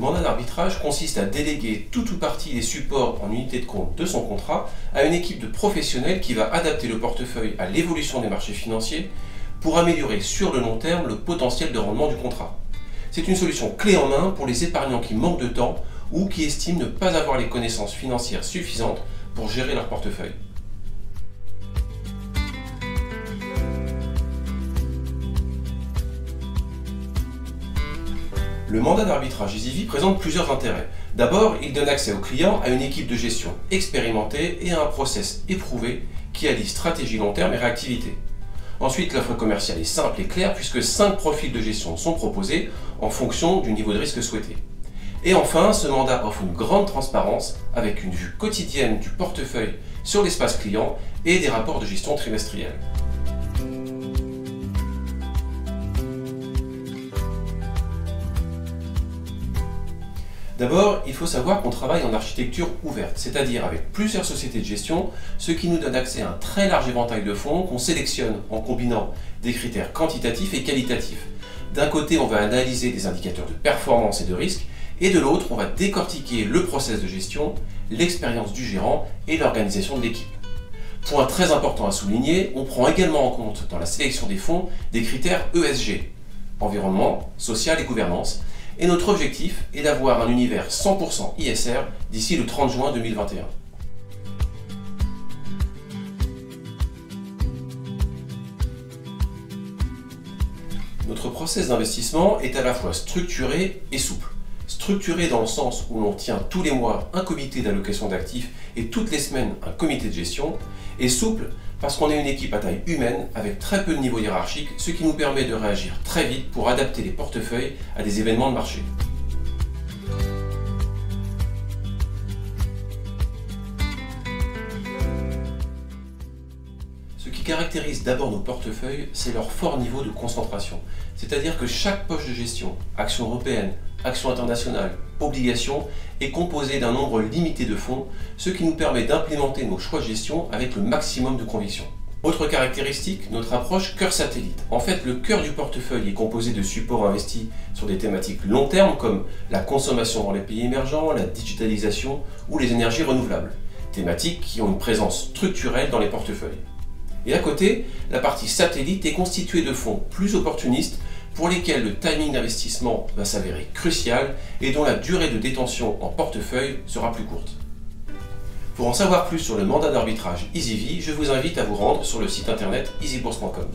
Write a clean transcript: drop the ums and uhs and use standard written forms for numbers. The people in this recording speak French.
mandat d'arbitrage consiste à déléguer tout ou partie des supports en unité de compte de son contrat à une équipe de professionnels qui va adapter le portefeuille à l'évolution des marchés financiers pour améliorer sur le long terme le potentiel de rendement du contrat. C'est une solution clé en main pour les épargnants qui manquent de temps ou qui estiment ne pas avoir les connaissances financières suffisantes pour gérer leur portefeuille. Le mandat d'arbitrage EasyV présente plusieurs intérêts. D'abord, il donne accès aux clients à une équipe de gestion expérimentée et à un process éprouvé qui allie stratégie long terme et réactivité. Ensuite, l'offre commerciale est simple et claire puisque 5 profils de gestion sont proposés en fonction du niveau de risque souhaité. Et enfin, ce mandat offre une grande transparence avec une vue quotidienne du portefeuille sur l'espace client et des rapports de gestion trimestriels. D'abord, il faut savoir qu'on travaille en architecture ouverte, c'est-à-dire avec plusieurs sociétés de gestion, ce qui nous donne accès à un très large éventail de fonds qu'on sélectionne en combinant des critères quantitatifs et qualitatifs. D'un côté, on va analyser des indicateurs de performance et de risque, et de l'autre, on va décortiquer le process de gestion, l'expérience du gérant et l'organisation de l'équipe. Point très important à souligner, on prend également en compte dans la sélection des fonds des critères ESG, environnement, social et gouvernance, et notre objectif est d'avoir un univers 100% ISR d'ici le 30 juin 2021. Notre process d'investissement est à la fois structuré et souple. Structuré dans le sens où l'on tient tous les mois un comité d'allocation d'actifs et toutes les semaines un comité de gestion, et souple parce qu'on est une équipe à taille humaine avec très peu de niveau hiérarchique, ce qui nous permet de réagir très vite pour adapter les portefeuilles à des événements de marché. Ce qui caractérise d'abord nos portefeuilles, c'est leur fort niveau de concentration. C'est-à-dire que chaque poche de gestion, actions européennes, actions internationales, obligations, est composée d'un nombre limité de fonds, ce qui nous permet d'implémenter nos choix de gestion avec le maximum de conviction. Autre caractéristique, notre approche cœur satellite. En fait, le cœur du portefeuille est composé de supports investis sur des thématiques long terme comme la consommation dans les pays émergents, la digitalisation ou les énergies renouvelables. Thématiques qui ont une présence structurelle dans les portefeuilles. Et à côté, la partie satellite est constituée de fonds plus opportunistes pour lesquels le timing d'investissement va s'avérer crucial et dont la durée de détention en portefeuille sera plus courte. Pour en savoir plus sur le mandat d'arbitrage EasyV, je vous invite à vous rendre sur le site internet easybourse.com.